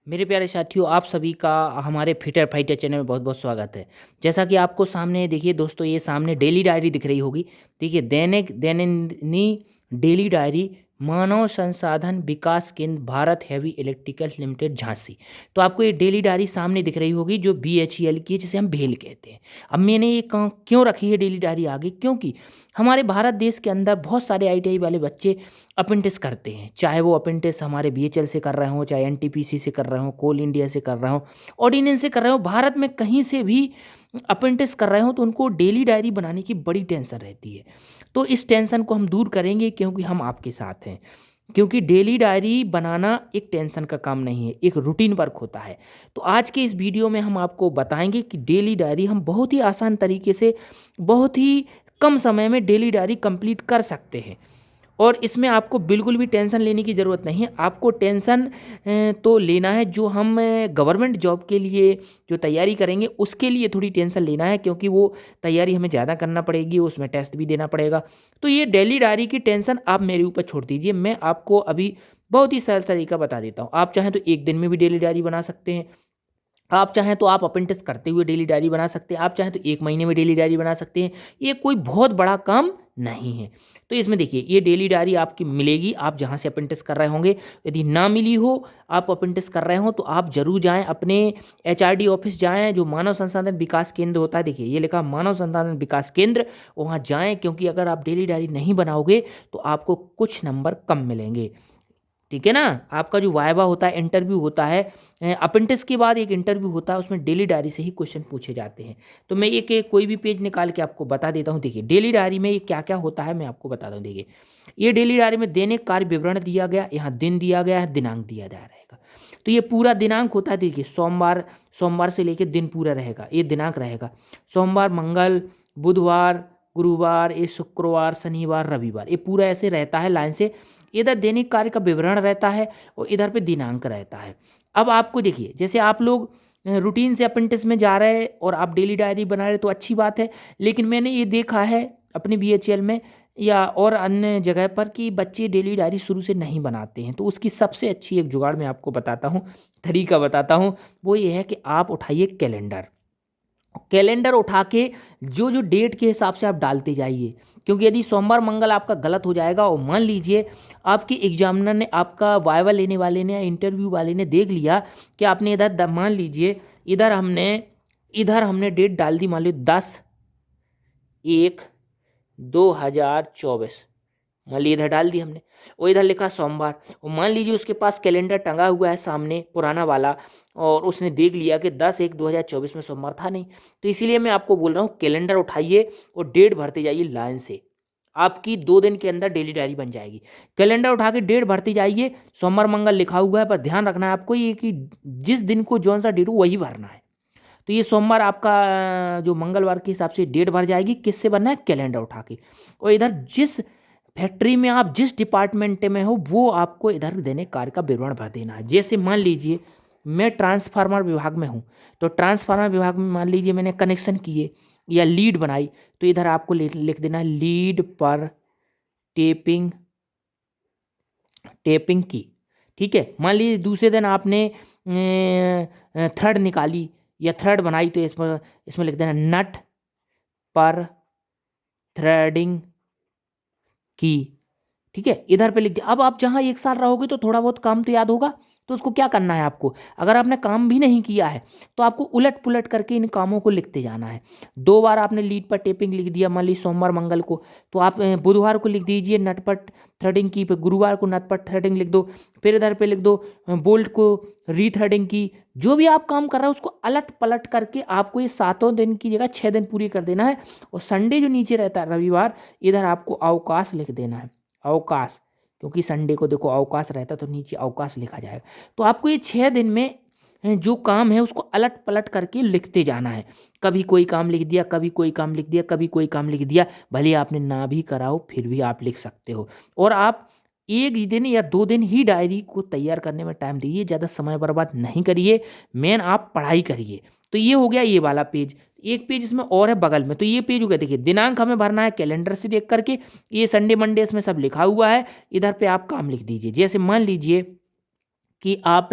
मेरे प्यारे साथियों, आप सभी का हमारे फिटर फाइटर चैनल में बहुत बहुत स्वागत है। जैसा कि आपको सामने देखिए दोस्तों, ये सामने डेली डायरी दिख रही होगी। देखिए, दैनिक डेली डायरी, मानव संसाधन विकास केंद्र, Bharat heavy electrical limited, Jhansi. तो आपको ये डेली डायरी सामने दिख रही होगी, जो BHEL की है, जिसे हम भेल कहते हैं। अब मैंने ये क्यों रखी है डेली डायरी आगे, क्योंकि हमारे भारत देश के अंदर बहुत सारे ITI वाले बच्चे अप्रेंटिस करते हैं। चाहे वो अप्रेंटिस हमारे BHEL से कर रहे हों, चाहे NTPC से कर रहे हों, कोल इंडिया से कर रहे हों, ऑर्डिनेंस से कर रहे हों, भारत में कहीं से भी अप्रेंटिस कर रहे हों, तो उनको डेली डायरी बनाने की बड़ी टेंशन रहती है। तो इस टेंशन को हम दूर करेंगे, क्योंकि हम आपके साथ हैं। क्योंकि डेली डायरी बनाना एक टेंशन का काम नहीं है, एक रूटीन वर्क होता है। तो आज के इस वीडियो में हम आपको बताएंगे कि डेली डायरी हम बहुत ही आसान तरीके से, बहुत ही कम समय में डेली डायरी कंप्लीट कर सकते हैं। और इसमें आपको बिल्कुल भी टेंशन लेने की ज़रूरत नहीं है। आपको टेंशन तो लेना है, जो हम गवर्नमेंट जॉब के लिए जो तैयारी करेंगे उसके लिए थोड़ी टेंशन लेना है, क्योंकि वो तैयारी हमें ज़्यादा करना पड़ेगी, उसमें टेस्ट भी देना पड़ेगा। तो ये डेली डायरी की टेंशन आप मेरे ऊपर छोड़ दीजिए। मैं आपको अभी बहुत ही सरल तरीका बता देता हूँ। आप चाहें तो एक दिन में भी डेली डायरी बना सकते हैं। आप चाहें तो आप अप्रेंटिस करते हुए डेली डायरी बना सकते हैं। आप चाहें तो एक महीने में डेली डायरी बना सकते हैं। ये कोई बहुत बड़ा काम नहीं है। तो इसमें देखिए, ये डेली डायरी आपकी मिलेगी आप जहां से अप्रेंटिस कर रहे होंगे। यदि ना मिली हो, आप अप्रेंटिस कर रहे हो, तो आप जरूर जाएं, अपने HRD ऑफिस जाएं, जो मानव संसाधन विकास केंद्र होता है। देखिए, ये लिखा मानव संसाधन विकास केंद्र, वहाँ जाएं। क्योंकि अगर आप डेली डायरी नहीं बनाओगे तो आपको कुछ नंबर कम मिलेंगे। ठीक है ना। आपका जो वाइवा होता है, इंटरव्यू होता है, अप्रेंटिस के बाद एक इंटरव्यू होता है, उसमें डेली डायरी से ही क्वेश्चन पूछे जाते हैं। तो मैं एक कोई भी पेज निकाल के आपको बता देता हूँ। देखिए, डेली डायरी में ये क्या क्या होता है मैं आपको बताता हूँ। देखिए, ये डेली डायरी में दैनिक कार्य विवरण दिया गया, यहाँ दिन दिया गया है, दिनांक दिया जा रहेगा। तो ये पूरा दिनांक होता है। देखिए, सोमवार सोमवार से लेकर दिन पूरा रहेगा, ये दिनांक रहेगा। सोमवार, मंगल, बुधवार, गुरुवार, ये शुक्रवार, शनिवार, रविवार, ये पूरा ऐसे रहता है लाइन से। इधर दैनिक कार्य का विवरण रहता है और इधर पे दिनांक रहता है। अब आपको देखिए, जैसे आप लोग रूटीन से अप्रेंटिस में जा रहे हैं और आप डेली डायरी बना रहे, तो अच्छी बात है। लेकिन मैंने ये देखा है अपने BHEL में या और अन्य जगह पर कि बच्चे डेली डायरी शुरू से नहीं बनाते हैं। तो उसकी सबसे अच्छी एक जुगाड़ मैं आपको बताता हूँ, तरीका बताता हूँ। वो ये है कि आप उठाइए कैलेंडर। कैलेंडर उठा के जो जो डेट के हिसाब से आप डालते जाइए। क्योंकि यदि सोमवार मंगल आपका गलत हो जाएगा और मान लीजिए आपके एग्जामिनर ने, आपका वाइवा लेने वाले ने या इंटरव्यू वाले ने देख लिया कि आपने मान लीजिए इधर हमने डेट डाल दी, मान लीजिए 10/1/2024, मान लीजिए इधर डाल दी हमने, और इधर लिखा सोमवार। और मान लीजिए उसके पास कैलेंडर टंगा हुआ है सामने, पुराना वाला, और उसने देख लिया कि 10/1/2024 में सोमवार था नहीं। तो इसीलिए मैं आपको बोल रहा हूँ, कैलेंडर उठाइए और डेट भरते जाइए लाइन से। आपकी 2 दिन के अंदर डेली डायरी बन जाएगी। कैलेंडर उठा के डेट भरते जाइए। सोमवार मंगल लिखा हुआ है, पर ध्यान रखना है आपको ये कि जिस दिन को जौन सा डेट हो वही भरना है। तो ये सोमवार आपका जो मंगलवार के हिसाब से डेट भर जाएगी। किससे भरना है? कैलेंडर उठा के। और इधर जिस फैक्ट्री में आप जिस डिपार्टमेंट में हो, वो आपको इधर दैनिक कार्य का विवरण भर देना है। जैसे मान लीजिए मैं ट्रांसफार्मर विभाग में हूँ, तो ट्रांसफार्मर विभाग में मान लीजिए मैंने कनेक्शन किए या लीड बनाई, तो इधर आपको लिख देना है लीड पर टेपिंग टेपिंग की। ठीक है। मान लीजिए दूसरे दिन आपने थ्रेड निकाली या थ्रेड बनाई, तो इसमें इसमें लिख देना नट पर थ्रेडिंग की। ठीक है, इधर पे लिख दिया। अब आप जहाँ 1 साल रहोगे तो थोड़ा बहुत काम तो याद होगा। तो उसको क्या करना है आपको, अगर आपने काम भी नहीं किया है तो आपको उलट पुलट करके इन कामों को लिखते जाना है। 2 बार आपने लीड पर टेपिंग लिख दिया, मान लीजिए सोमवार मंगल को, तो आप बुधवार को लिख दीजिए नट पर थ्रेडिंग की, फिर गुरुवार को नट पर थ्रेडिंग लिख दो, फिर इधर पे लिख दो बोल्ट को रीथ्रेडिंग की। जो भी आप काम कर रहे हो उसको अलट पलट करके आपको ये 7 दिन की जगह 6 दिन पूरी कर देना है। और संडे जो नीचे रहता है रविवार, इधर आपको अवकाश लिख देना है, अवकाश। क्योंकि संडे को देखो अवकाश रहता है, तो नीचे अवकाश लिखा जाएगा। तो आपको ये 6 दिन में जो काम है उसको अलट पलट करके लिखते जाना है। कभी कोई काम लिख दिया, कभी कोई काम लिख दिया, कभी कोई काम लिख दिया। भले आपने ना भी कराओ फिर भी आप लिख सकते हो। और आप 1 दिन या 2 दिन ही डायरी को तैयार करने में टाइम दीजिए, ज़्यादा समय बर्बाद नहीं करिए। मेन आप पढ़ाई करिए। तो ये हो गया ये वाला पेज। एक पेज इसमें और है बगल में, तो ये पेज हो गया। देखिए, दिनांक हमें भरना है कैलेंडर से देख करके, ये संडे मंडे इसमें सब लिखा हुआ है। इधर पे आप काम लिख दीजिए। जैसे मान लीजिए कि आप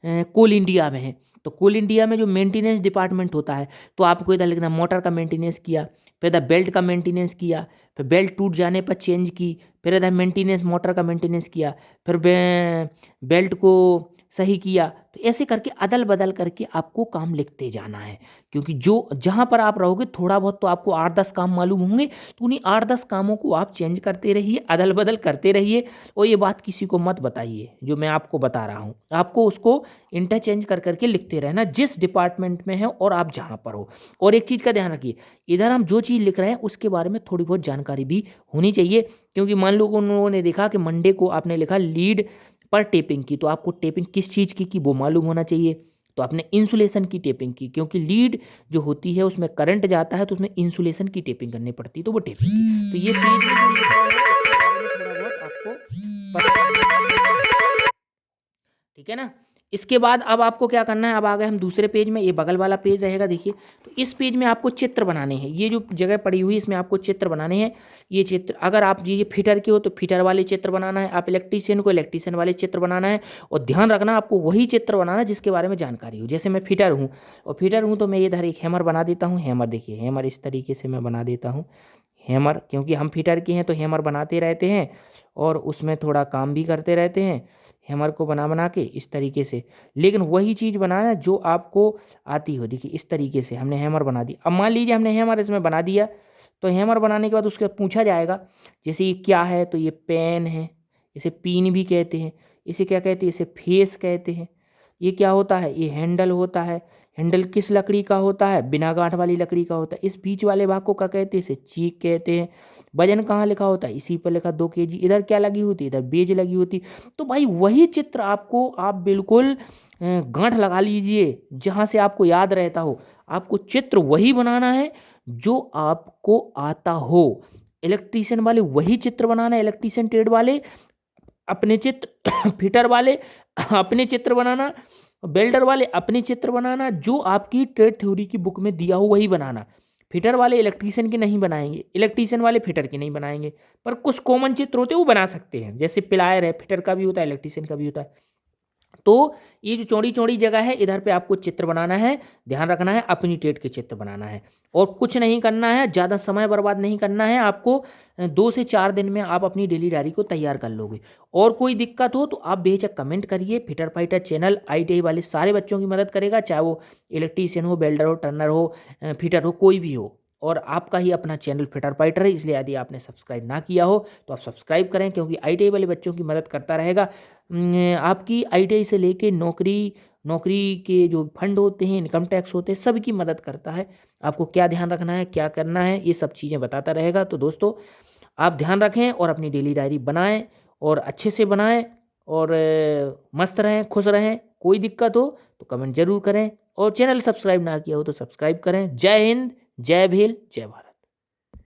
कोल इंडिया में हैं, तो कोल इंडिया में जो मेंटेनेंस डिपार्टमेंट होता है, तो आपको इधर लिखना मोटर का मेंटेनेंस किया, फिर इधर बेल्ट का मेंटेनेंस किया, फिर बेल्ट टूट जाने पर चेंज की, फिर इधर मेंटेनेंस मोटर का मेंटेनेंस किया, फिर बेल्ट को सही किया। तो ऐसे करके अदल बदल करके आपको काम लिखते जाना है, क्योंकि जो जहाँ पर आप रहोगे थोड़ा बहुत तो आपको 8-10 काम मालूम होंगे, तो उन्हीं 8-10 कामों को आप चेंज करते रहिए, अदल बदल करते रहिए। और ये बात किसी को मत बताइए, जो मैं आपको बता रहा हूँ, आपको उसको इंटरचेंज कर करके लिखते रहना जिस डिपार्टमेंट में है और आप जहाँ पर हो। और एक चीज़ का ध्यान रखिए, इधर हम जो चीज़ लिख रहे हैं उसके बारे में थोड़ी बहुत जानकारी भी होनी चाहिए, क्योंकि मान लो उन्होंने देखा कि मंडे को आपने लिखा लीड पर टेपिंग की, तो आपको टेपिंग किस चीज़ की वो मालूम होना चाहिए। तो आपने इंसुलेशन की टेपिंग की, क्योंकि लीड जो होती है उसमें करंट जाता है, तो उसमें इंसुलेशन की टेपिंग करनी पड़ती है, तो वो टेपिंग की। तो ये पेज में जो लिखा है उसके बारे में थोड़ा बहुत आपको पता, ठीक है ना। इसके बाद अब आपको क्या करना है, अब आ गए हम दूसरे पेज में, ये बगल वाला पेज रहेगा देखिए। तो इस पेज में आपको चित्र बनाने हैं, ये जो जगह पड़ी हुई है इसमें आपको चित्र बनाने हैं। ये चित्र, अगर आप ये फिटर के हो तो फिटर वाले चित्र बनाना है, आप इलेक्ट्रीशियन को इलेक्ट्रीशियन वाले चित्र बनाना है। और ध्यान रखना आपको वही चित्र बनाना है जिसके बारे में जानकारी हो। जैसे मैं फिटर हूँ, और फिटर हूँ तो मैं इधर एक हैमर बना देता हूँ। हैमर देखिए, हैमर इस तरीके से मैं बना देता हूँ हैमर, क्योंकि हम फिटर के हैं तो हैमर बनाते रहते हैं और उसमें थोड़ा काम भी करते रहते हैं, हैमर को बना बना के इस तरीके से। लेकिन वही चीज़ बनाना जो आपको आती हो। देखिए इस तरीके से हमने हैमर बना दी। अब मान लीजिए हमने हैमर इसमें बना दिया, तो हैमर बनाने के बाद उसके पूछा जाएगा जैसे ये क्या है, तो ये पेन है, इसे पिन भी कहते हैं, इसे क्या कहते हैं, इसे फेस कहते हैं। ये क्या होता है, ये हैंडल होता है। हैंडल किस लकड़ी का होता है, बिना गांठ वाली लकड़ी का होता है। इस बीच वाले भाग को क्या कहते हैं, इसे चीक कहते हैं। वजन कहाँ लिखा होता है, इसी पर लिखा 2 kg। इधर क्या लगी होती है, इधर बेज लगी होती। तो भाई वही चित्र आपको, आप बिल्कुल गांठ लगा लीजिए जहाँ से आपको याद रहता हो। आपको चित्र वही बनाना है जो आपको आता हो। इलेक्ट्रीशियन वाले वही चित्र बनाना है, इलेक्ट्रीशियन ट्रेड वाले अपने चित्र फिटर वाले अपने चित्र बनाना, बेल्डर वाले अपने चित्र बनाना, जो आपकी ट्रेड थ्योरी की बुक में दिया हो वही बनाना। फिटर वाले इलेक्ट्रीशियन के नहीं बनाएंगे, इलेक्ट्रीशियन वाले फिटर के नहीं बनाएंगे, पर कुछ कॉमन चित्र होते हैं वो बना सकते हैं। जैसे प्लायर है, फिटर का भी होता है, इलेक्ट्रीशियन का भी होता है। तो ये जो चौड़ी चौड़ी जगह है, इधर पे आपको चित्र बनाना है। ध्यान रखना है अपनी ट्रेड के चित्र बनाना है, और कुछ नहीं करना है, ज़्यादा समय बर्बाद नहीं करना है आपको। 2 से 4 दिन में आप अपनी डेली डायरी को तैयार कर लोगे। और कोई दिक्कत हो तो आप बेझिझक कमेंट करिए। फिटर फाइटर चैनल ITI वाले सारे बच्चों की मदद करेगा, चाहे वो इलेक्ट्रीशियन हो, बेल्डर हो, टर्नर हो, फिटर हो, कोई भी हो। और आपका ही अपना चैनल फिटर फाइटर है, इसलिए यदि आपने सब्सक्राइब ना किया हो तो आप सब्सक्राइब करें, क्योंकि ITI वाले बच्चों की मदद करता रहेगा। आपकी ITI से लेके नौकरी के जो फंड होते हैं, इनकम टैक्स होते हैं, सबकी मदद करता है। आपको क्या ध्यान रखना है, क्या करना है, ये सब चीज़ें बताता रहेगा। तो दोस्तों आप ध्यान रखें और अपनी डेली डायरी बनाएं, और अच्छे से बनाएं, और मस्त रहें, खुश रहें। कोई दिक्कत हो तो कमेंट जरूर करें, और चैनल सब्सक्राइब ना किया हो तो सब्सक्राइब करें। जय हिंद, जय भील, जय भारत।